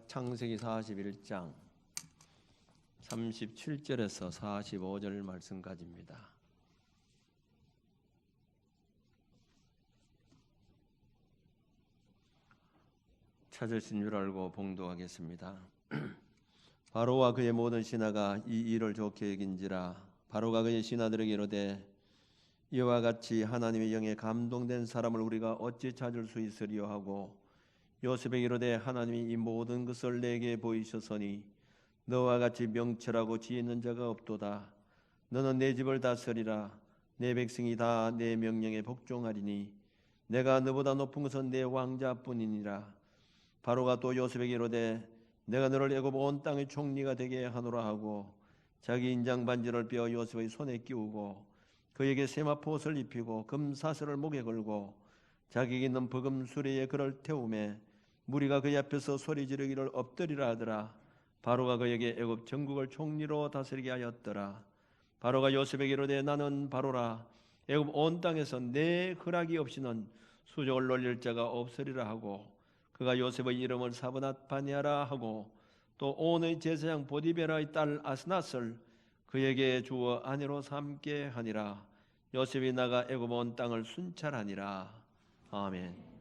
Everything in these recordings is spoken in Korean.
창세기 41장 37절에서 45절 말씀까지입니다. 찾으신 줄 알고 봉독하겠습니다. 바로와 그의 모든 신하가 이 일을 좋게 여긴지라. 바로가 그의 신하들에게 이르되 이와 같이 하나님의 영에 감동된 사람을 우리가 어찌 찾을 수 있으리요 하고 요셉에게 이르되 하나님이 이 모든 것을 내게 보이셨으니 너와 같이 명철하고 지혜 있는 자가 없도다. 너는 내 집을 다스리라. 내 백성이 다 내 명령에 복종하리니 내가 너보다 높은 것은 내 왕자뿐이니라. 바로가 또 요셉에게 이르되 내가 너를 애굽 온 땅의 총리가 되게 하노라 하고 자기 인장 반지를 빼어 요셉의 손에 끼우고 그에게 세마포 옷을 입히고 금 사슬을 목에 걸고 자기에게 있는 버금 수레에 그를 태우매 무리가 그의 앞에서 소리 지르기를 엎드리라 하더라. 바로가 그에게 애굽 전국을 총리로 다스리게 하였더라. 바로가 요셉에게 이르되 나는 바로라. 애굽 온 땅에서 내 허락이 없이는 수족을 놀릴 자가 없으리라 하고 그가 요셉의 이름을 사브낫 바니아라 하고 또 온의 제사장 보디베라의 딸 아스낫을 그에게 주어 아내로 삼게 하니라. 요셉이 나가 애굽 온 땅을 순찰하니라. 아멘.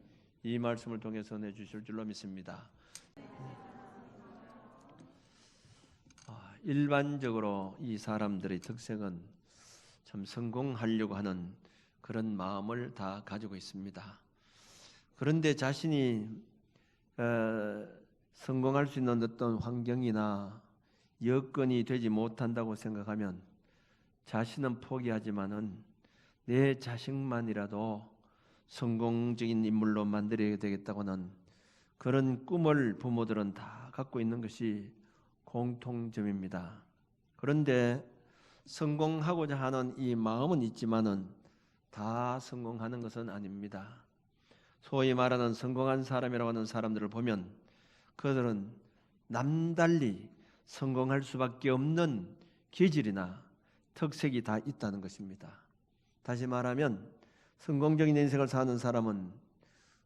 이 말씀을 통해서 내주실 줄로 믿습니다. 일반적으로 이 사람들의 특성은 참 성공하려고 하는 그런 마음을 다 가지고 있습니다. 그런데 자신이 성공할 수 있는 어떤 환경이나 여건이 되지 못한다고 생각하면 자신은 포기하지만은 내 자식만이라도 성공적인 인물로 만들어야 되겠다고는 그런 꿈을 부모들은 다 갖고 있는 것이 공통점입니다. 그런데 성공하고자 하는 이 마음은 있지만은 다 성공하는 것은 아닙니다. 소위 말하는 성공한 사람이라고 하는 사람들을 보면 그들은 남달리 성공할 수밖에 없는 기질이나 특색이 다 있다는 것입니다. 다시 말하면 성공적인 인생을 사는 사람은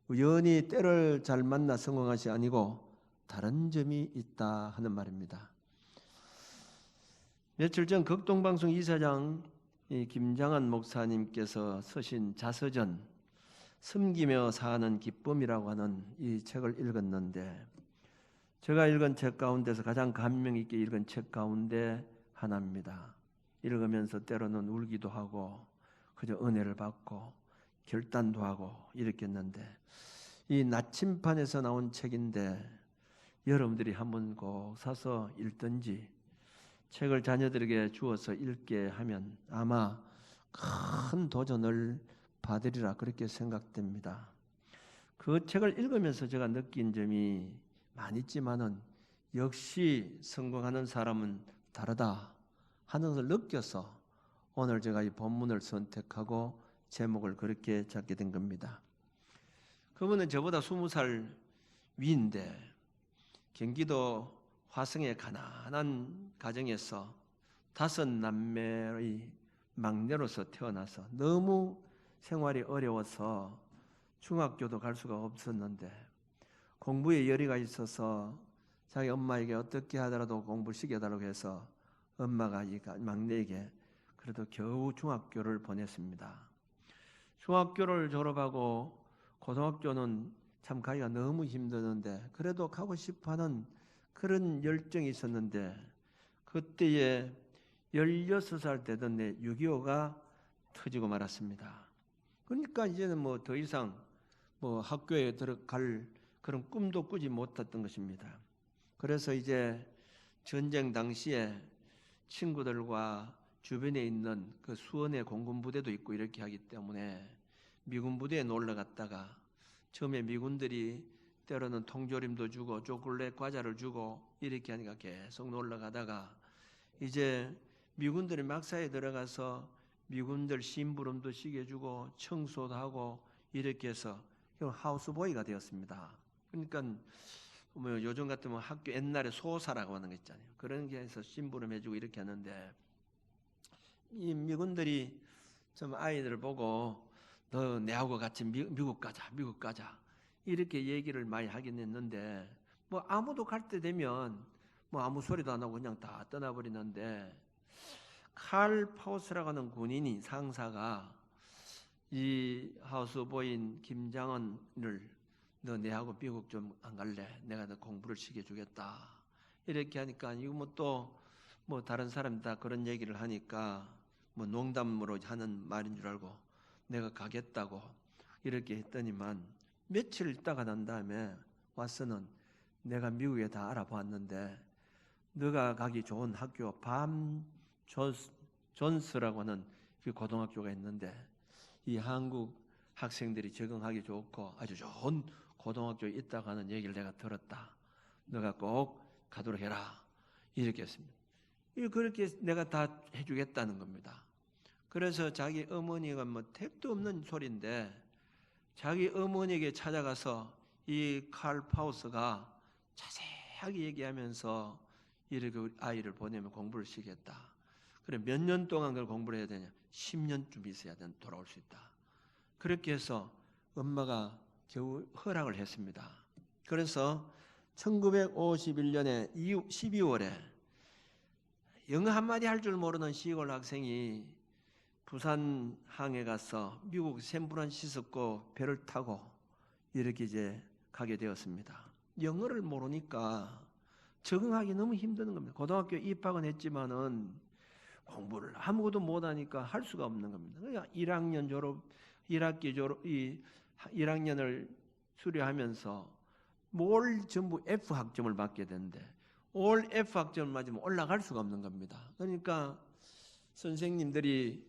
우연히 때를 잘 만나 성공한 것이 아니고 다른 점이 있다 하는 말입니다. 며칠 전 극동방송 이사장 김장한 목사님께서 쓰신 자서전 섬기며 사는 기쁨이라고 하는 이 책을 읽었는데 제가 읽은 책 가운데서 가장 감명 있게 읽은 책 가운데 하나입니다. 읽으면서 때로는 울기도 하고 그저 은혜를 받고 결단도 하고 이렇게 했는데 이 나침판에서 나온 책인데 여러분들이 한번 꼭 사서 읽든지 책을 자녀들에게 주어서 읽게 하면 아마 큰 도전을 받으리라 그렇게 생각됩니다. 그 책을 읽으면서 제가 느낀 점이 많이 있지만은 역시 성공하는 사람은 다르다 하는 것을 느껴서 오늘 제가 이 본문을 선택하고 제목을 그렇게 잡게 된 겁니다. 그분은 저보다 20살 위인데 경기도 화성의 가난한 가정에서 5남매의 막내로서 태어나서 너무 생활이 어려워서 중학교도 갈 수가 없었는데 공부에 열의가 있어서 자기 엄마에게 어떻게 하더라도 공부를 시켜달라고 해서 엄마가 이 막내에게 그래도 겨우 중학교를 보냈습니다. 중학교를 졸업하고 고등학교는 참 가기가 너무 힘드는데 그래도 가고 싶어하는 그런 열정이 있었는데 그때에 16살 되던 내 6.25가 터지고 말았습니다. 그러니까 이제는 뭐 더 이상 학교에 들어갈 그런 꿈도 꾸지 못했던 것입니다. 그래서 이제 전쟁 당시에 친구들과 주변에 있는 그 수원의 공군 부대도 있고 이렇게 하기 때문에 미군 부대에 놀러 갔다가 처음에 미군들이 때로는 통조림도 주고 초콜릿 과자를 주고 이렇게 하니까 계속 놀러 가다가 이제 미군들이 막사에 들어가서 미군들 심부름도 시켜주고 청소도 하고 이렇게 해서 하우스보이가 되었습니다. 그러니까 뭐 요즘 같으면 학교 옛날에 소사라고 하는 거 있잖아요. 그런 게 해서 심부름 해주고 이렇게 하는데 이 미군들이 좀 아이들을 보고 너 내하고 같이 미국 가자 이렇게 얘기를 많이 하긴 했는데 뭐 아무도 갈 때 되면 뭐 아무 소리도 안 하고 그냥 다 떠나버리는데, 칼 파우스라고 하는 군인이 상사가 이 하우스보인 김장원을 너 내하고 미국 좀 안 갈래? 내가 너 공부를 시켜주겠다. 이렇게 하니까 이거 뭐 또 뭐 다른 사람 다 그런 얘기를 하니까 뭐 농담으로 하는 말인 줄 알고 내가 가겠다고 이렇게 했더니만 며칠 있다가 난 다음에 와서는 내가 미국에 다 알아봤는데 너가 가기 좋은 학교 밤 존스라고 하는 그 고등학교가 있는데 이 한국 학생들이 적응하기 좋고 아주 좋은 고등학교에 있다고 하는 얘기를 내가 들었다. 너가 꼭 가도록 해라. 이렇게 했습니다. 그렇게 내가 다 해주겠다는 겁니다. 그래서 자기 어머니가 뭐 택도 없는 소리인데 자기 어머니에게 찾아가서 이 칼 파우스가 자세하게 얘기하면서 이렇게 아이를 보내면 공부를 시키겠다. 그래 몇 년 동안 그걸 공부를 해야 되냐? 10년쯤 있어야 돌아올 수 있다. 그렇게 해서 엄마가 겨우 허락을 했습니다. 그래서 1951년에 12월에 영어 한마디 할 줄 모르는 시골 학생이 부산항에 가서 미국 샌프란시스코 배를 타고 이렇게 이제 가게 되었습니다. 영어를 모르니까 적응하기 너무 힘든 겁니다. 고등학교 입학은 했지만은 공부를 아무것도 못하니까 할 수가 없는 겁니다. 그러니까 1학년 졸업, 1학기 졸업, 1학년을 수료하면서 뭘 전부 F 학점을 받게 되는데 올 F 학점을 맞으면 올라갈 수가 없는 겁니다. 그러니까 선생님들이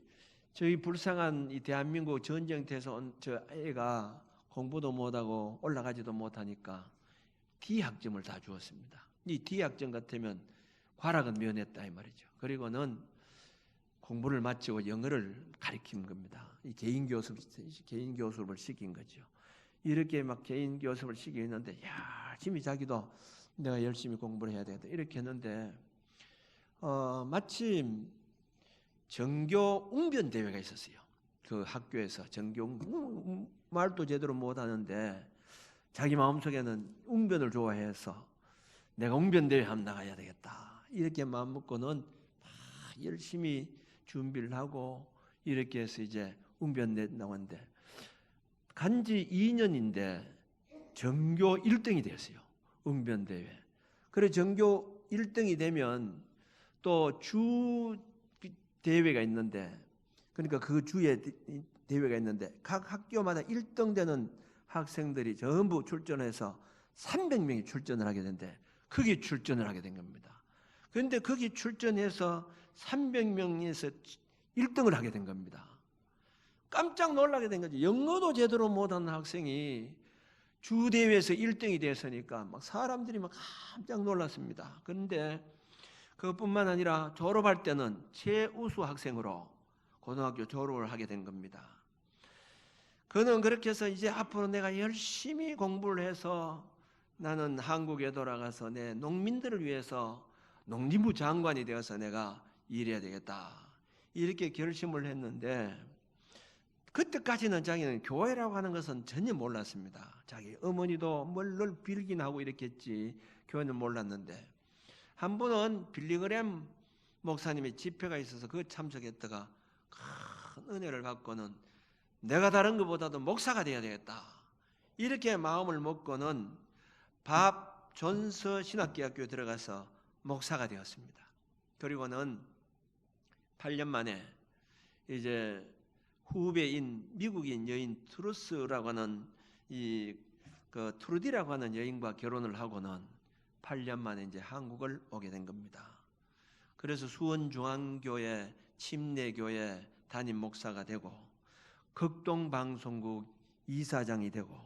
저희 불쌍한 이 대한민국 전쟁터에서 온 저 애가 공부도 못하고 올라가지도 못하니까 D 학점을 다 주었습니다. 이 D 학점 같으면 과락은 면했다 이 말이죠. 그리고는 공부를 마치고 영어를 가르친 겁니다. 이 개인 교습을 시킨 거죠. 이렇게 막 개인 교습을 시키는데 열심히 자기도 내가 열심히 공부를 해야 되겠다 이렇게 했는데 마침 전교 웅변 대회가 있었어요. 그 학교에서 전교 말도 제대로 못하는데 자기 마음속에는 웅변을 좋아해서 내가 웅변 대회 한번 나가야 되겠다 이렇게 마음 먹고는 막 열심히 준비를 하고 이렇게 해서 이제 웅변 나왔는데 간지 2년인데 전교 1등이 됐어요. 웅변 대회. 그래 전교 1등이 되면 또 주 대회가 있는데 그러니까 그 주에 대회가 있는데 각 학교마다 1등 되는 학생들이 전부 출전해서 300명이 출전을 하게 되는데 거기 출전을 하게 된 겁니다. 그런데 거기 출전해서 300명에서 1등을 하게 된 겁니다. 깜짝 놀라게 된 거죠. 영어도 제대로 못하는 학생이 주대회에서 1등이 됐으니까 막 사람들이 막 깜짝 놀랐습니다. 그런데 그것뿐만 아니라 졸업할 때는 최우수 학생으로 고등학교 졸업을 하게 된 겁니다. 그는 그렇게 해서 이제 앞으로 내가 열심히 공부를 해서 나는 한국에 돌아가서 내 농민들을 위해서 농림부 장관이 되어서 내가 일해야 되겠다. 이렇게 결심을 했는데 그때까지는 자기는 교회라고 하는 것은 전혀 몰랐습니다. 자기 어머니도 뭘 빌긴 하고 이렇게 했지 교회는 몰랐는데 한 번은 빌리그램 목사님의 집회가 있어서 그 참석했다가 큰 은혜를 받고는 내가 다른 것보다도 목사가 되어야 되겠다. 이렇게 마음을 먹고는 밥 존서 신학대학교에 들어가서 목사가 되었습니다. 그리고는 8년 만에 이제 후배인 미국인 여인 트루스라고 하는 그 트루디라고 하는 여인과 결혼을 하고는 8년 만에 이제 한국을 오게 된 겁니다. 그래서 수원중앙교회 침례교회 담임 목사가 되고 극동방송국 이사장이 되고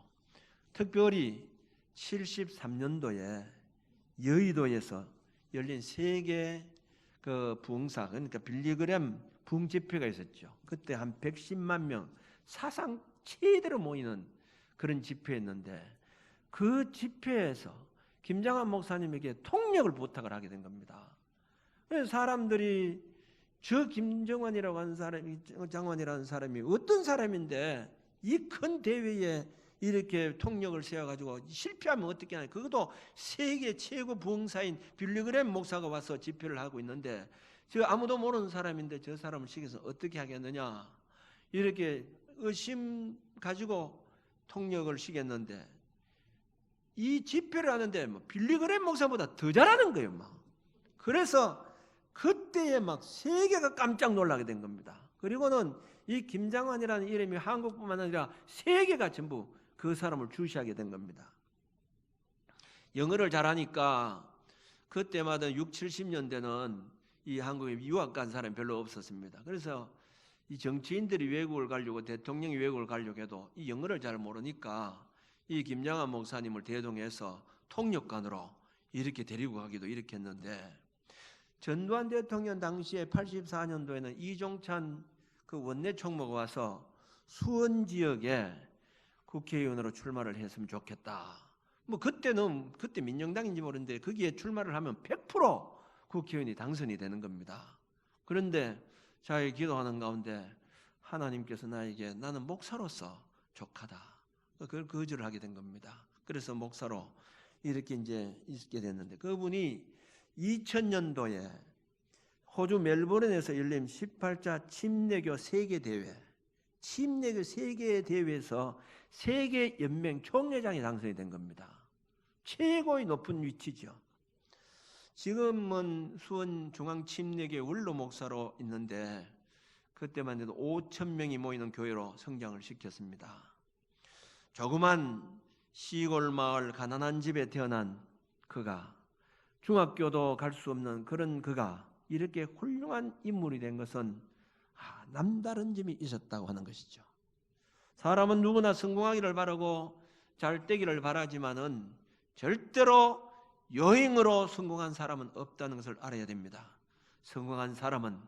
특별히 73년도에 여의도에서 열린 세계 그 부흥사 그러니까 빌리그램 부흥 집회가 있었죠. 그때 한 110만 명 사상 최대로 모이는 그런 집회였는데 그 집회에서 김장한 목사님에게 통역을 부탁을 하게 된 겁니다. 그래서 사람들이 저 김정환이라고 하는 사람이 장관이라는 사람이 어떤 사람인데 이 큰 대회에 이렇게 통력을 세워가지고 실패하면 어떻게 하냐. 그것도 세계 최고 부흥사인 빌리그램 목사가 와서 집회를 하고 있는데 저 아무도 모르는 사람인데 저 사람을 시켜서 어떻게 하겠느냐. 이렇게 의심 가지고 통력을 시켰는데 이 집회를 하는데 뭐 빌리그램 목사보다 더 잘하는 거예요. 막. 그래서 그때에 막 세계가 깜짝 놀라게 된 겁니다. 그리고는 이 김장환이라는 이름이 한국뿐만 아니라 세계가 전부 그 사람을 주시하게 된 겁니다. 영어를 잘하니까 그때마다 6, 70년대는 이 한국에 유학 간 사람이 별로 없었습니다. 그래서 이 정치인들이 외국을 가려고 대통령이 외국을 가려고 해도 이 영어를 잘 모르니까 이 김장환 목사님을 대동해서 통역관으로 이렇게 데리고 가기도 이렇게 했는데 전두환 대통령 당시에 84년도에는 이종찬 그 원내 총무가 와서 수원 지역에 국회의원으로 출마를 했으면 좋겠다. 뭐 그때 민정당인지 모르는데 거기에 출마를 하면 100% 국회의원이 당선이 되는 겁니다. 그런데 자기 기도하는 가운데 하나님께서 나에게 나는 목사로서 족하다. 그걸 거절을 하게 된 겁니다. 그래서 목사로 이렇게 이제 있게 됐는데 그분이 2000년도에 호주 멜버른에서 열린 18차 침례교 세계대회, 침례교 세계대회에서 세계연맹 총회장이 당선이 된 겁니다. 최고의 높은 위치죠. 지금은 수원 중앙침례교회 원로 목사로 있는데 그때만 해도 5,000명이 모이는 교회로 성장을 시켰습니다. 조그만 시골 마을 가난한 집에 태어난 그가 중학교도 갈 수 없는 그런 그가 이렇게 훌륭한 인물이 된 것은 남다른 점이 있었다고 하는 것이죠. 사람은 누구나 성공하기를 바라고 잘 되기를 바라지만은 절대로 여행으로 성공한 사람은 없다는 것을 알아야 됩니다. 성공한 사람은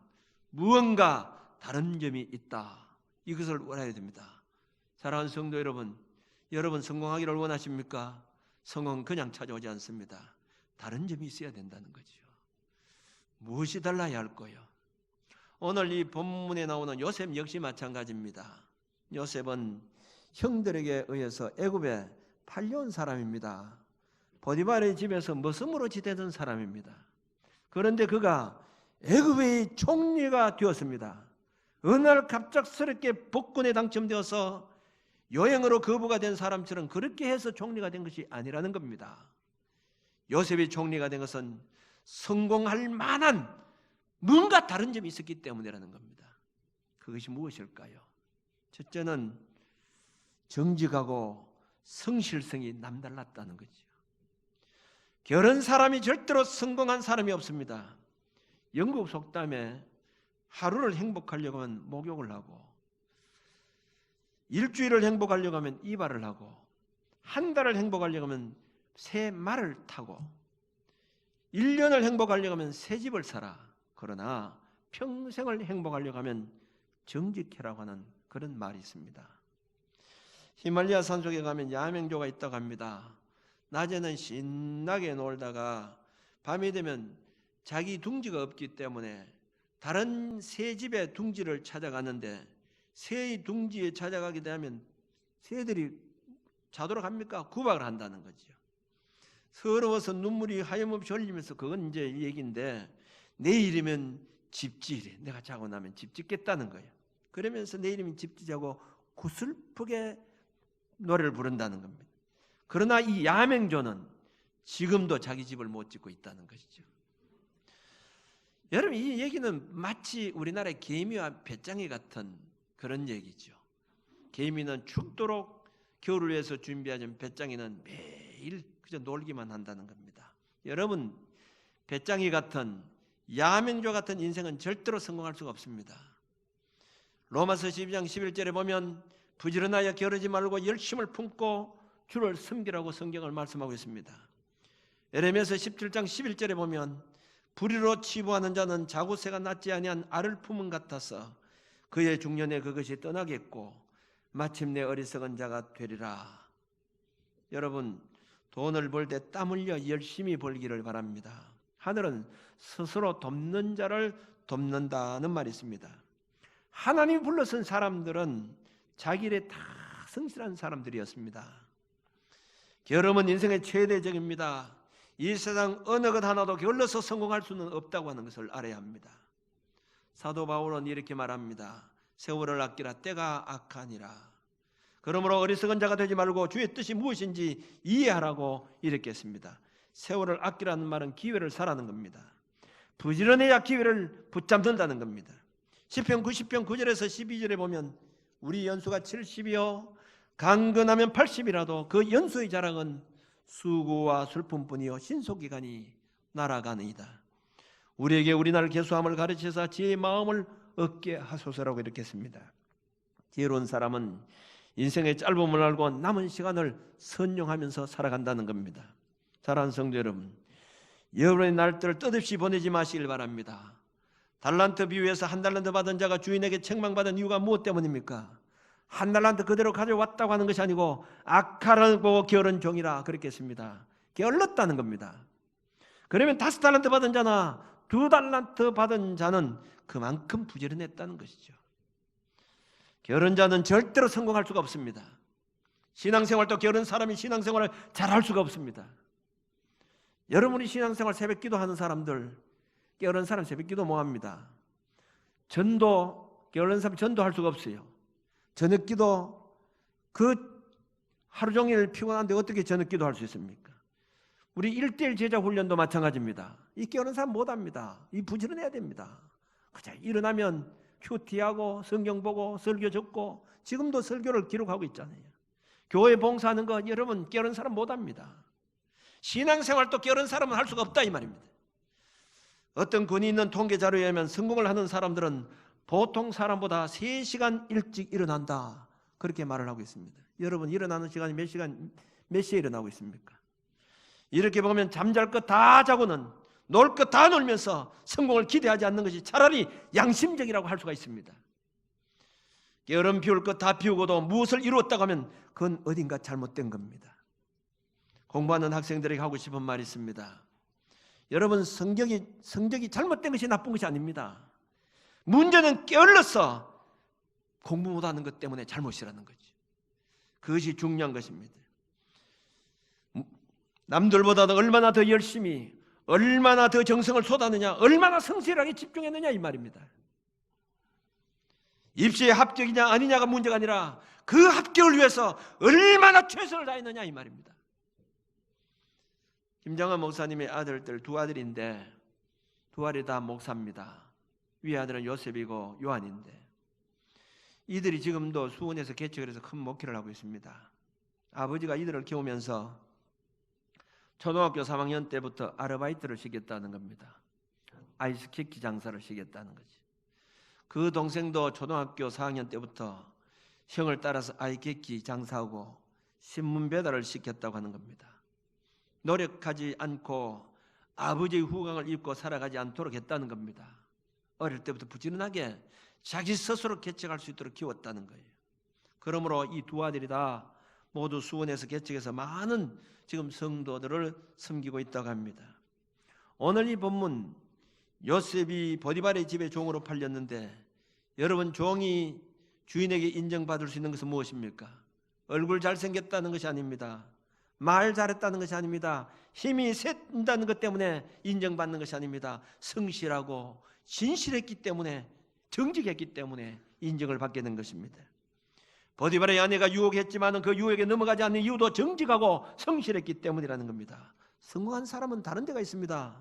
무언가 다른 점이 있다. 이것을 알아야 됩니다. 사랑하는 성도 여러분, 여러분 성공하기를 원하십니까? 성공은 그냥 찾아오지 않습니다. 다른 점이 있어야 된다는 거죠. 무엇이 달라야 할 거예요? 오늘 이 본문에 나오는 요셉 역시 마찬가지입니다. 요셉은 형들에게 의해서 애굽에 팔려온 사람입니다. 보디발의 집에서 머슴으로 지내던 사람입니다. 그런데 그가 애굽의 총리가 되었습니다. 어느 날 갑작스럽게 복권에 당첨되어서 여행으로 거부가 된 사람처럼 그렇게 해서 총리가 된 것이 아니라는 겁니다. 요셉이 총리가 된 것은 성공할 만한 뭔가 다른 점이 있었기 때문이라는 겁니다. 그것이 무엇일까요? 첫째는 정직하고 성실성이 남달랐다는 거죠. 결혼 사람이 절대로 성공한 사람이 없습니다. 영국 속담에 하루를 행복하려고 하면 목욕을 하고 일주일을 행복하려고 하면 이발을 하고 한 달을 행복하려고 하면 새 말을 타고 1년을 행복하려고 하면 새 집을 사라. 그러나 평생을 행복하려고 하면 정직해라고 하는 그런 말이 있습니다. 히말라야 산속에 가면 야맹조가 있다고 합니다. 낮에는 신나게 놀다가 밤이 되면 자기 둥지가 없기 때문에 다른 새 집의 둥지를 찾아가는데 새의 둥지에 찾아가게 되면 새들이 자도록 합니까? 구박을 한다는 거죠. 서러워서 눈물이 하염없이 흘리면서 그건 이제 얘기인데 내일이면 집지래. 내가 자고 나면 집 짓겠다는 거예요. 그러면서 내일이면 집 지자고 구슬프게 노래를 부른다는 겁니다. 그러나 이 야맹조는 지금도 자기 집을 못 짓고 있다는 것이죠. 여러분 이 얘기는 마치 우리나라의 개미와 배짱이 같은 그런 얘기죠. 개미는 춥도록 겨울을 위해서 준비하지만 배짱이는 매일 그저 놀기만 한다는 겁니다. 여러분 배짱이 같은 야맹조 같은 인생은 절대로 성공할 수가 없습니다. 로마서 12장 11절에 보면 부지런하여 게으르지 말고 열심을 품고 주를 섬기라고 성경을 말씀하고 있습니다. 에레미야서 17장 11절에 보면 불의로 치부하는 자는 자구새가 낫지 아니한 알을 품은 같아서 그의 중년에 그것이 떠나겠고 마침내 어리석은 자가 되리라. 여러분 돈을 벌 때 땀 흘려 열심히 벌기를 바랍니다. 하늘은 스스로 돕는 자를 돕는다는 말이 있습니다. 하나님이 불러선 사람들은 자기 일에 다 성실한 사람들이었습니다. 게으름은 인생의 최대적입니다. 이 세상 어느 것 하나도 게을러서 성공할 수는 없다고 하는 것을 알아야 합니다. 사도 바울은 이렇게 말합니다. 세월을 아끼라, 때가 악하니라. 그러므로 어리석은 자가 되지 말고 주의 뜻이 무엇인지 이해하라고 이렇게 했습니다. 세월을 아끼라는 말은 기회를 사라는 겁니다. 부지런해야 기회를 붙잡는다는 겁니다. 시편 90편 9절에서 12절에 보면 우리 연수가 70이요 강건하면 80이라도 그 연수의 자랑은 수고와 슬픔뿐이요 신속기간이 날아가느이다. 우리에게 우리날 계수함을 가르치사 지혜의 마음을 얻게 하소서라고 이렇게 했습니다. 지혜로운 사람은 인생의 짧음을 알고 남은 시간을 선용하면서 살아간다는 겁니다. 사랑하는 성도 여러분, 여러분의 날들을 뜻없이 보내지 마시길 바랍니다. 달란트 비유에서 한 달란트 받은 자가 주인에게 책망받은 이유가 무엇 때문입니까? 한 달란트 그대로 가져왔다고 하는 것이 아니고 악하고 게으른 종이라 그렇게 했습니다. 게을렀다는 겁니다. 그러면 5달란트 받은 자나 2달란트 받은 자는 그만큼 부지런했다는 것이죠. 게으른 자는 절대로 성공할 수가 없습니다. 신앙생활도 게으른 사람이 신앙생활을 잘할 수가 없습니다. 여러분이 신앙생활 새벽기도 하는 사람들, 게으른 사람 새벽기도 뭐 합니다? 전도, 게으른 사람 전도할 수가 없어요. 저녁기도 그 하루 종일 피곤한데 어떻게 저녁기도 할 수 있습니까? 우리 1:1 제자 훈련도 마찬가지입니다. 이 게으른 사람 못합니다. 이 부지런해야 됩니다. 그저 일어나면 큐티하고 성경 보고 설교 적고 지금도 설교를 기록하고 있잖아요. 교회 봉사하는 거 여러분 게으른 사람 못합니다. 신앙생활도 게으른 사람은 할 수가 없다 이 말입니다. 어떤 권위 있는 통계 자료에 의하면 성공을 하는 사람들은 보통 사람보다 3시간 일찍 일어난다 그렇게 말을 하고 있습니다. 여러분 일어나는 시간이 몇 시에 일어나고 있습니까? 이렇게 보면 잠잘 것 다 자고는 놀 것 다 놀면서 성공을 기대하지 않는 것이 차라리 양심적이라고 할 수가 있습니다. 게으름 피울 것 다 피우고도 무엇을 이루었다고 하면 그건 어딘가 잘못된 겁니다. 공부하는 학생들에게 하고 싶은 말이 있습니다. 여러분 성적이 잘못된 것이 나쁜 것이 아닙니다. 문제는 게을러서 공부 못하는 것 때문에 잘못이라는 거죠. 그것이 중요한 것입니다. 남들보다도 얼마나 더 열심히 얼마나 더 정성을 쏟았느냐 얼마나 성실하게 집중했느냐 이 말입니다. 입시에 합격이냐 아니냐가 문제가 아니라 그 합격을 위해서 얼마나 최선을 다했느냐 이 말입니다. 김정은 목사님의 아들들 2아들인데 2아들이 다 목사입니다. 위에 아들은 요셉이고 요한인데 이들이 지금도 수원에서 개척을 해서 큰 목회를 하고 있습니다. 아버지가 이들을 키우면서 초등학교 3학년 때부터 아르바이트를 시켰다는 겁니다. 아이스케이크 장사를 시켰다는 거지. 그 동생도 초등학교 4학년 때부터 형을 따라서 아이스케이크 장사하고 신문 배달을 시켰다고 하는 겁니다. 노력하지 않고 아버지의 후광을 입고 살아가지 않도록 했다는 겁니다. 어릴 때부터 부지런하게 자기 스스로 개척할 수 있도록 키웠다는 거예요. 그러므로 이 2아들이 다 모두 수원에서 개척해서 많은 지금 성도들을 섬기고 있다고 합니다. 오늘 이 본문 요셉이 보디발의 집에 종으로 팔렸는데 여러분 종이 주인에게 인정받을 수 있는 것은 무엇입니까? 얼굴 잘생겼다는 것이 아닙니다. 말 잘했다는 것이 아닙니다. 힘이 샌다는 것 때문에 인정받는 것이 아닙니다. 성실하고 진실했기 때문에 정직했기 때문에 인정을 받게 된 것입니다. 보디발의 아내가 유혹했지만 그 유혹에 넘어가지 않는 이유도 정직하고 성실했기 때문이라는 겁니다. 성공한 사람은 다른 데가 있습니다.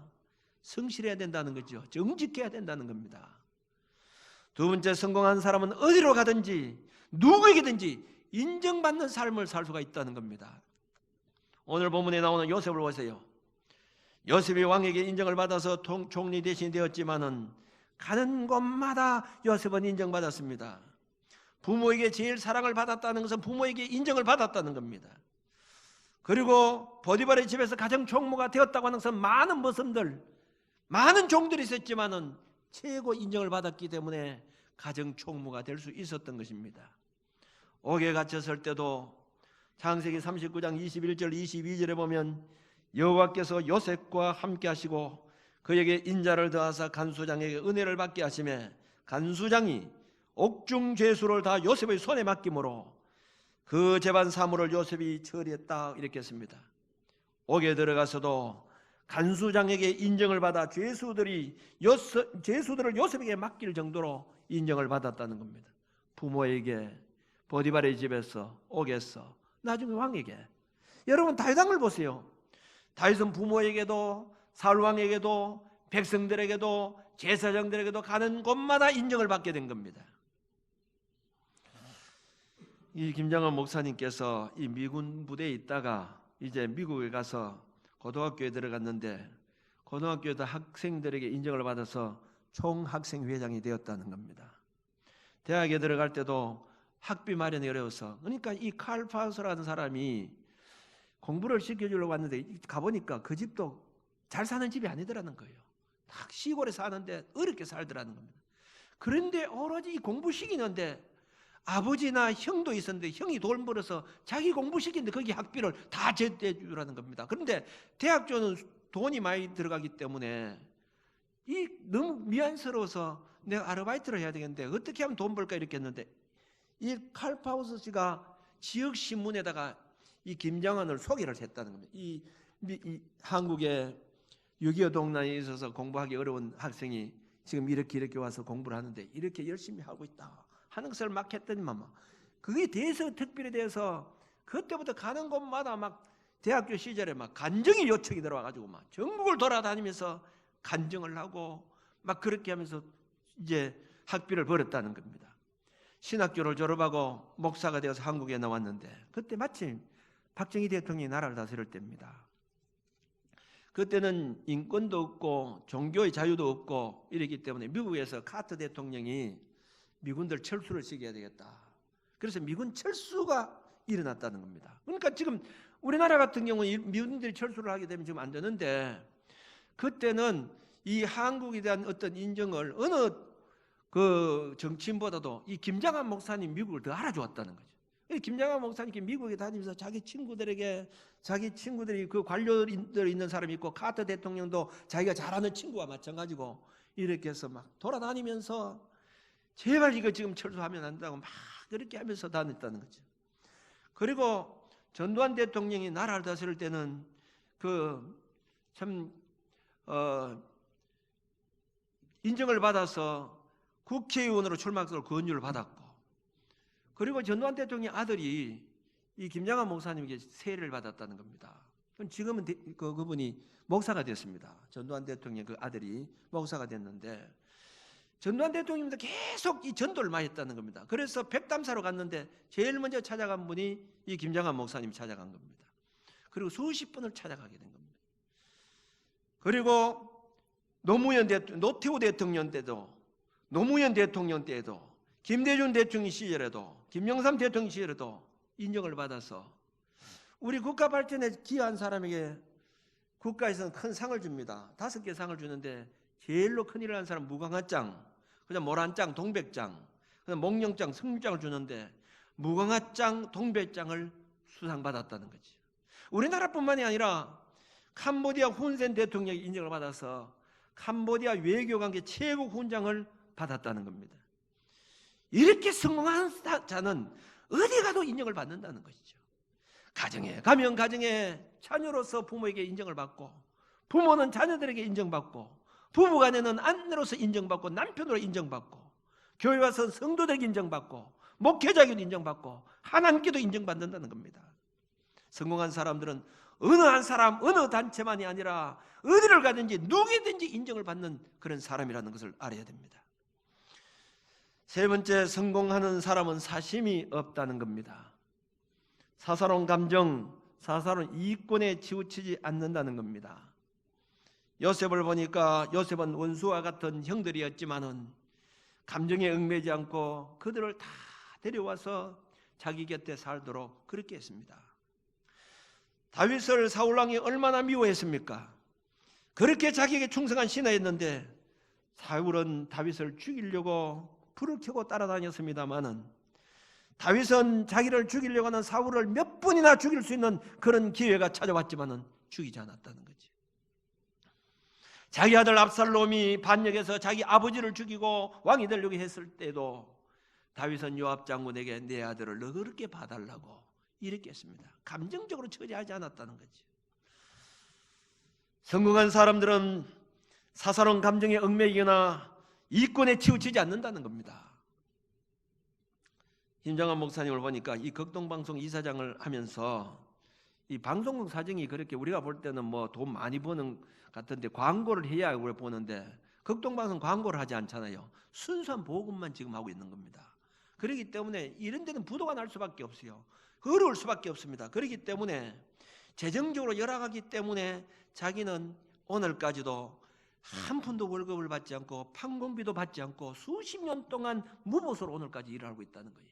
성실해야 된다는 거죠. 정직해야 된다는 겁니다. 두 번째, 성공한 사람은 어디로 가든지 누구에게든지 인정받는 삶을 살 수가 있다는 겁니다. 오늘 본문에 나오는 요셉을 보세요. 요셉이 왕에게 인정을 받아서 총리 대신이 되었지만은 가는 곳마다 요셉은 인정받았습니다. 부모에게 제일 사랑을 받았다는 것은 부모에게 인정을 받았다는 겁니다. 그리고 보디발의 집에서 가정 총무가 되었다고 하는 것은 많은 모습들, 많은 종들이 있었지만은 최고 인정을 받았기 때문에 가정 총무가 될 수 있었던 것입니다. 옥에 갇혔을 때도 창세기 39장 21절 22절에 보면 여호와께서 요셉과 함께 하시고 그에게 인자를 더하사 간수장에게 은혜를 받게 하시매 간수장이 옥중 죄수를 다 요셉의 손에 맡김으로 그 재반 사물을 요셉이 처리했다 이렇게 했습니다. 옥에 들어가서도 간수장에게 인정을 받아 죄수들을 요셉에게 맡길 정도로 인정을 받았다는 겁니다. 부모에게, 보디발의 집에서, 옥에서, 나중에 왕에게. 여러분 다윗왕을 보세요. 다윗은 부모에게도, 사울왕에게도, 백성들에게도, 제사장들에게도 가는 곳마다 인정을 받게 된 겁니다. 이 김장원 목사님께서 이 미군 부대에 있다가 이제 미국에 가서 고등학교에 들어갔는데 고등학교에도 학생들에게 인정을 받아서 총학생회장이 되었다는 겁니다. 대학에 들어갈 때도 학비 마련이 어려워서, 그러니까 이 칼 파우스라는 사람이 공부를 시켜주려고 왔는데 가보니까 그 집도 잘 사는 집이 아니더라는 거예요. 딱 시골에 사는데 어렵게 살더라는 겁니다. 그런데 오로지 공부 시키는데 아버지나 형도 있었는데 형이 돈 벌어서 자기 공부시키는데 거기 학비를 다 제대해 주라는 겁니다. 그런데 대학교는 돈이 많이 들어가기 때문에 이 너무 미안스러워서 내가 아르바이트를 해야 되겠는데 어떻게 하면 돈 벌까 이렇게 했는데 이 칼 파우스 씨가 지역 신문에다가 이 김장원을 소개를 했다는 겁니다. 이 한국에 6.25 동란에 있어서 공부하기 어려운 학생이 지금 이렇게 와서 공부를 하는데 이렇게 열심히 하고 있다 하는 것을 막 했더니만 그게 대서 특별에 대해서 그때부터 가는 곳마다 막 대학교 시절에 막 간증이 요청이 들어와가지고 막 전국을 돌아다니면서 간증을 하고 막 그렇게 하면서 이제 학비를 벌었다는 겁니다. 신학교를 졸업하고 목사가 되어서 한국에 나왔는데 그때 마침 박정희 대통령이 나라를 다스릴 때입니다. 그때는 인권도 없고 종교의 자유도 없고 이랬기 때문에 미국에서 카터 대통령이 미군들 철수를 시켜야 되겠다. 그래서 미군 철수가 일어났다는 겁니다. 그러니까 지금 우리나라 같은 경우는 미군들이 철수를 하게 되면 지금 안 되는데 그때는 이 한국에 대한 어떤 인정을 어느 그 정치인보다도 이 김장한 목사님 미국을 더 알아주었다는 거죠. 김장한 목사님이 미국에 다니면서 자기 친구들이 그 관료들 있는 사람이 있고 카터 대통령도 자기가 잘 아는 친구와 마찬가지고 이렇게 해서 막 돌아다니면서 제발 이거 지금 철수하면 안 된다고 막 그렇게 하면서 다녔다는 거죠. 그리고 전두환 대통령이 나라를 다스릴 때는 인정을 받아서 국회의원으로 출마해서 권유를 받았고, 그리고 전두환 대통령의 아들이 이 김장한 목사님에게 세례를 받았다는 겁니다. 지금은 그분이 목사가 됐습니다. 전두환 대통령 그 아들이 목사가 됐는데 전두환 대통령도 계속 이 전도를 많이 했다는 겁니다. 그래서 백담사로 갔는데 제일 먼저 찾아간 분이 이 김장한 목사님이 찾아간 겁니다. 그리고 수십 번을 찾아가게 된 겁니다. 그리고 노태우 대통령 때도, 노무현 대통령 때도, 김대중 대통령 시절에도, 김영삼 대통령 시절에도 인정을 받아서 우리 국가 발전에 기여한 사람에게 국가에서는 큰 상을 줍니다. 5개 상을 주는데 제일로 큰일을 한 사람 무궁화장, 그다음 모란장, 동백장, 그다음 몽룡장, 승류장을 주는데 무궁화장, 동백장을 수상받았다는 거지. 우리나라뿐만이 아니라 캄보디아 훈센 대통령이 인정을 받아서 캄보디아 외교관계 최고 훈장을 받았다는 겁니다. 이렇게 성공한 자는 어디 가도 인정을 받는다는 것이죠. 가정에 가면 가정에 자녀로서 부모에게 인정을 받고, 부모는 자녀들에게 인정받고, 부부간에는 아내로서 인정받고, 남편으로 인정받고, 교회 와서 성도들에게 인정받고, 목회자에게도 인정받고, 하나님께도 인정받는다는 겁니다. 성공한 사람들은 어느 한 사람, 어느 단체만이 아니라 어디를 가든지 누구든지 인정을 받는 그런 사람이라는 것을 알아야 됩니다. 세 번째, 성공하는 사람은 사심이 없다는 겁니다. 사사로운 감정, 사사로운 이익권에 치우치지 않는다는 겁니다. 요셉을 보니까 요셉은 원수와 같은 형들이었지만은 감정에 얽매지 않고 그들을 다 데려와서 자기 곁에 살도록 그렇게 했습니다. 다윗을 사울왕이 얼마나 미워했습니까? 그렇게 자기에게 충성한 신하였는데 사울은 다윗을 죽이려고 불을 켜고 따라다녔습니다마는 다윗은 자기를 죽이려고 하는 사울을 몇 번이나 죽일 수 있는 그런 기회가 찾아왔지만은 죽이지 않았다는 거지. 자기 아들 압살롬이 반역해서 자기 아버지를 죽이고 왕이 되려고 했을 때도 다윗은 요압 장군에게 내 아들을 너그럽게 봐달라고 이렇게 했습니다. 감정적으로 처리하지 않았다는 거죠. 성공한 사람들은 사사로운 감정에 얽매이거나 이권에 치우치지 않는다는 겁니다. 김정한 목사님을 보니까 이 극동방송 이사장을 하면서 이 방송국 사정이 그렇게 우리가 볼 때는 뭐 돈 많이 버는 같은데 광고를 해야 우리가 보는데 극동방송 광고를 하지 않잖아요. 순수한 복음만 지금 하고 있는 겁니다. 그렇기 때문에 이런 데는 부도가 날 수밖에 없어요. 어려울 수밖에 없습니다. 그렇기 때문에 재정적으로 열악하기 때문에 자기는 오늘까지도 한 푼도 월급을 받지 않고 판공비도 받지 않고 수십 년 동안 무보수로 오늘까지 일을 하고 있다는 거예요.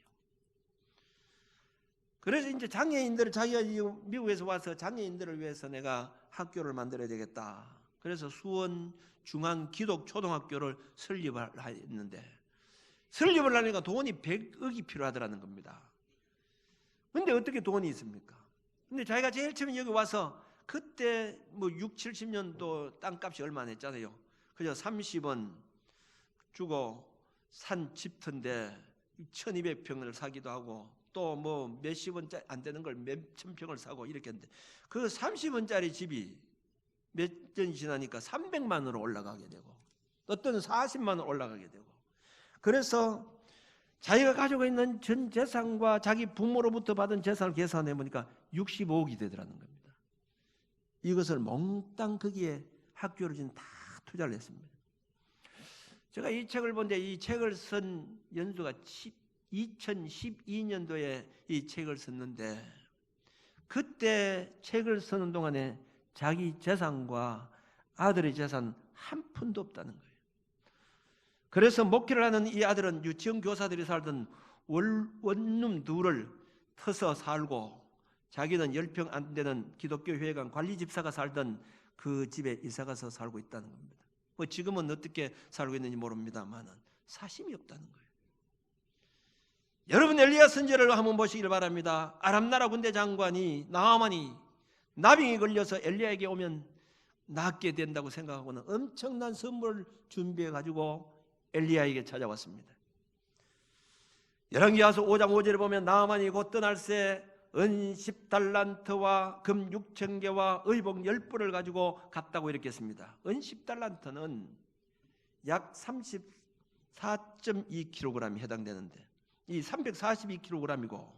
그래서 이제 장애인들을 자기가 미국에서 와서 장애인들을 위해서 내가 학교를 만들어야 되겠다. 그래서 수원 중앙기독초등학교를 설립을 했는데 설립을 하니까 돈이 100억이 필요하더라는 겁니다. 근데 어떻게 돈이 있습니까? 근데 자기가 제일 처음에 여기 와서 그때 뭐 6, 70년도 땅값이 얼마 안 했잖아요. 그저 30원 주고 산 집터인데 1200평을 사기도 하고 또 뭐 몇십 원짜리 안 되는 걸 몇천 평을 사고 이렇게 했는데 그 30원짜리 집이 몇 년이 지나니까 300만 원으로 올라가게 되고 어떤 40만 원 올라가게 되고 그래서 자기가 가지고 있는 전 재산과 자기 부모로부터 받은 재산을 계산해 보니까 65억이 되더라는 겁니다. 이것을 몽땅 거기에 학교를 지금 다 투자를 했습니다. 제가 이 책을 본데 이 책을 쓴 연수가 2012년도에 이 책을 썼는데 그때 책을 쓰는 동안에 자기 재산과 아들의 재산 한 푼도 없다는 거예요. 그래서 목회를 하는 이 아들은 유치원 교사들이 살던 원룸 둘을 터서 살고 자기는 10평 안 되는 기독교 회관 관리 집사가 살던 그 집에 이사가서 살고 있다는 겁니다. 뭐 지금은 어떻게 살고 있는지 모릅니다만은 사심이 없다는 거예요. 여러분 엘리야 선지자를 한번 보시길 바랍니다. 아람 나라 군대 장관이 나아만이 나병이 걸려서 엘리야에게 오면 낫게 된다고 생각하고는 엄청난 선물을 준비해 가지고 엘리야에게 찾아왔습니다. 열왕기하서 5장 5절에 보면 나아만이 곧 떠날 새 은 10달란트와 금 6,000개와 의복 10벌을 가지고 갔다고 이렇게 했습니다. 은 10달란트는 약 34.2kg이 해당되는데 이 342kg이고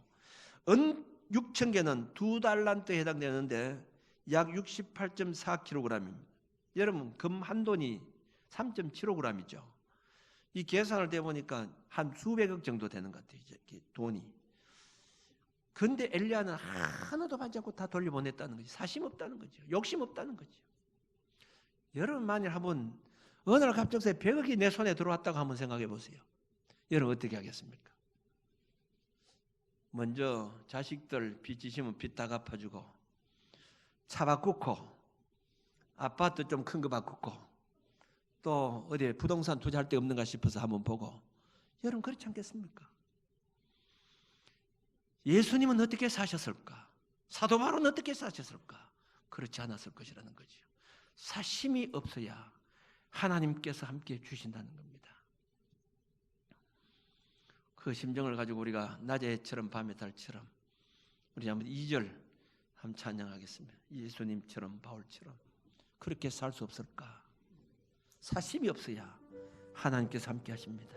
은 6,000개는 2달란트에 해당되는데 약 68.4kg입니다. 여러분 금 한 돈이 3.75g이죠. 이 계산을 해보니까 한 수백억 정도 되는 것 같아요. 돈이. 근데 엘리야는 하나도 받지 않고 다 돌려보냈다는 거지. 사심 없다는 거죠. 욕심 없다는 거죠. 여러분 만일 한번 어느 날 갑작스레 100억이 내 손에 들어왔다고 한번 생각해 보세요. 여러분 어떻게 하겠습니까? 먼저 자식들 빚 지시면 빚 다 갚아주고 차 바꾸고 아파트 좀 큰 거 바꾸고 또 어디 부동산 투자할 데 없는가 싶어서 한번 보고 여러분 그렇지 않겠습니까? 예수님은 어떻게 사셨을까? 사도 바울은 어떻게 사셨을까? 그렇지 않았을 것이라는 거죠. 사심이 없어야 하나님께서 함께 주신다는 겁니다. 그 심정을 가지고 우리가 낮의 해처럼 밤의 달처럼 우리 한번 2절 한번 찬양하겠습니다. 예수님처럼 바울처럼 그렇게 살 수 없을까? 사심이 없어야 하나님께서 함께 하십니다.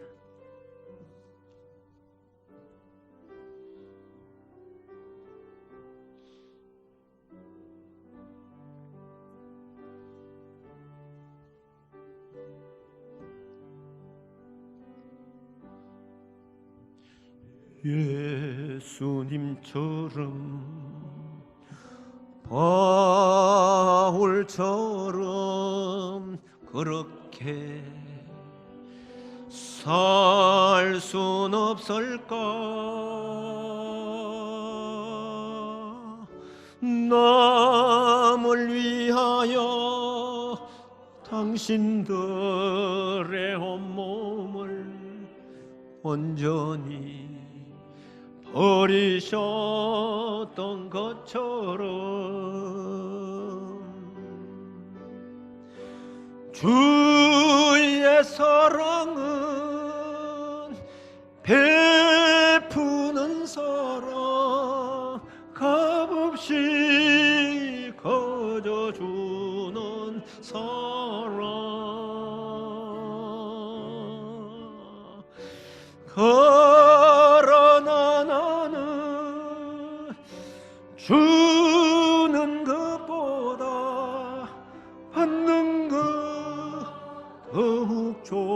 예수님처럼 바울처럼 그렇게 살 순 없을까? 남을 위하여 당신들의 온몸을 온전히 버리셨던 것처럼 주의 사랑은 그러나 나는 주는 것보다 받는 것 더욱 좋아하니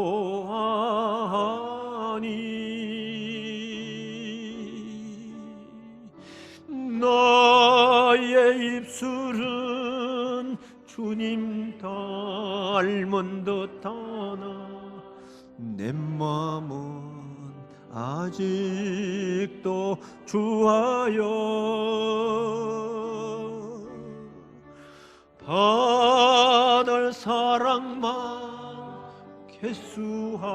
나의 입술은 주님 닮은 듯하나 내 마음은 아직도 주하여 받을 사랑만 개수하고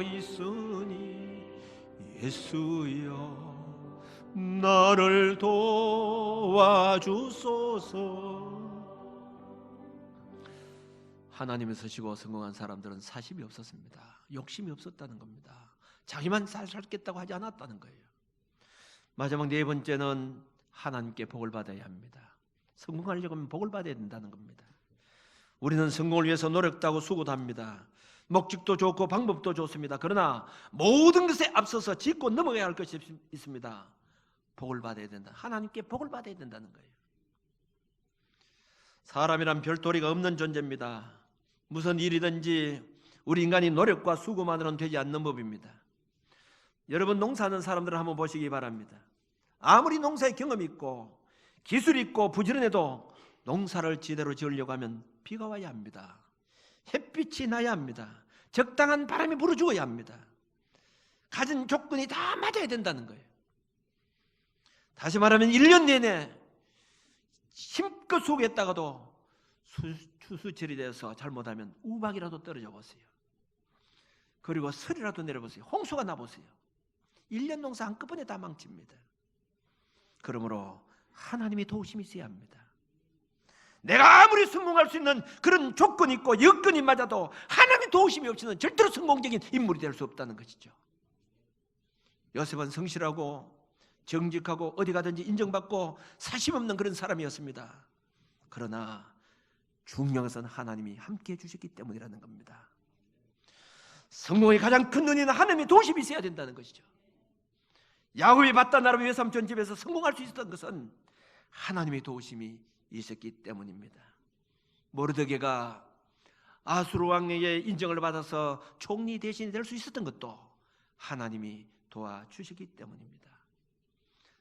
있으니 예수여 나를 도와주소서. 하나님을 쓰시고 성공한 사람들은 사심이 없었습니다. 욕심이 없었다는 겁니다. 자기만 살겠다고 하지 않았다는 거예요. 마지막 네 번째는 하나님께 복을 받아야 합니다. 성공하려고 하면 복을 받아야 된다는 겁니다. 우리는 성공을 위해서 노력도 하고 수고도 합니다. 목적도 좋고 방법도 좋습니다. 그러나 모든 것에 앞서서 짚고 넘어가야 할 것이 있습니다. 복을 받아야 된다. 하나님께 복을 받아야 된다는 거예요. 사람이란 별도리가 없는 존재입니다. 무슨 일이든지 우리 인간이 노력과 수고만으로는 되지 않는 법입니다. 여러분 농사하는 사람들을 한번 보시기 바랍니다. 아무리 농사에 경험이 있고 기술이 있고 부지런해도 농사를 제대로 지으려고 하면 비가 와야 합니다. 햇빛이 나야 합니다. 적당한 바람이 불어주어야 합니다. 가진 조건이 다 맞아야 된다는 거예요. 다시 말하면 1년 내내 힘껏 수고했다가도 추수철이 돼서 잘못하면 우박이라도 떨어져 보세요. 그리고 설이라도 내려보세요. 홍수가 나보세요. 1년 농사 한꺼번에 다 망칩니다. 그러므로 하나님의 도우심이 있어야 합니다. 내가 아무리 성공할 수 있는 그런 조건이 있고 여건이 맞아도 하나님의 도우심이 없이는 절대로 성공적인 인물이 될 수 없다는 것이죠. 요셉은 성실하고 정직하고 어디 가든지 인정받고 사심 없는 그런 사람이었습니다. 그러나 중요한 것은 하나님이 함께해 주셨기 때문이라는 겁니다. 성공의 가장 큰 원인은 하나님의 도우심이 있어야 된다는 것이죠. 야곱이 밧단 아람 외삼촌 집에서 성공할 수 있었던 것은 하나님의 도우심이 있었기 때문입니다. 모르드게가 아수르 왕에게 인정을 받아서 총리 대신이 될 수 있었던 것도 하나님이 도와주셨기 때문입니다.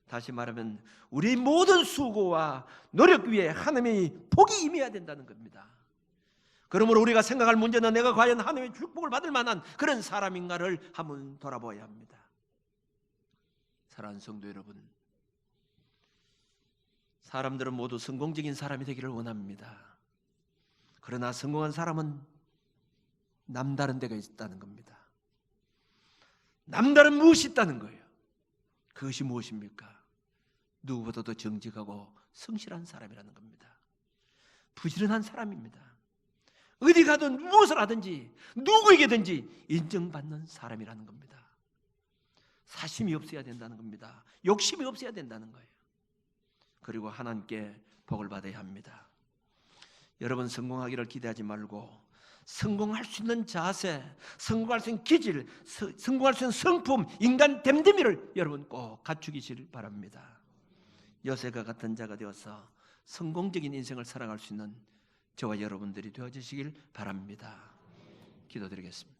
다시 말하면 우리 모든 수고와 노력 위에 하나님의 복이 임해야 된다는 겁니다. 그러므로 우리가 생각할 문제는 내가 과연 하나님의 축복을 받을 만한 그런 사람인가를 한번 돌아봐야 합니다. 사랑하는 성도 여러분, 사람들은 모두 성공적인 사람이 되기를 원합니다. 그러나 성공한 사람은 남다른 데가 있다는 겁니다. 남다른 무엇이 있다는 거예요. 그것이 무엇입니까? 누구보다도 정직하고 성실한 사람이라는 겁니다. 부지런한 사람입니다. 어디 가든 무엇을 하든지 누구에게든지 인정받는 사람이라는 겁니다. 사심이 없어야 된다는 겁니다. 욕심이 없어야 된다는 거예요. 그리고 하나님께 복을 받아야 합니다. 여러분 성공하기를 기대하지 말고 성공할 수 있는 자세, 성공할 수 있는 기질, 성공할 수 있는 성품, 인간 됨됨이를 여러분 꼭 갖추기를 바랍니다. 요셉과 같은 자가 되어서 성공적인 인생을 살아갈 수 있는 저와 여러분들이 되어주시길 바랍니다. 기도드리겠습니다.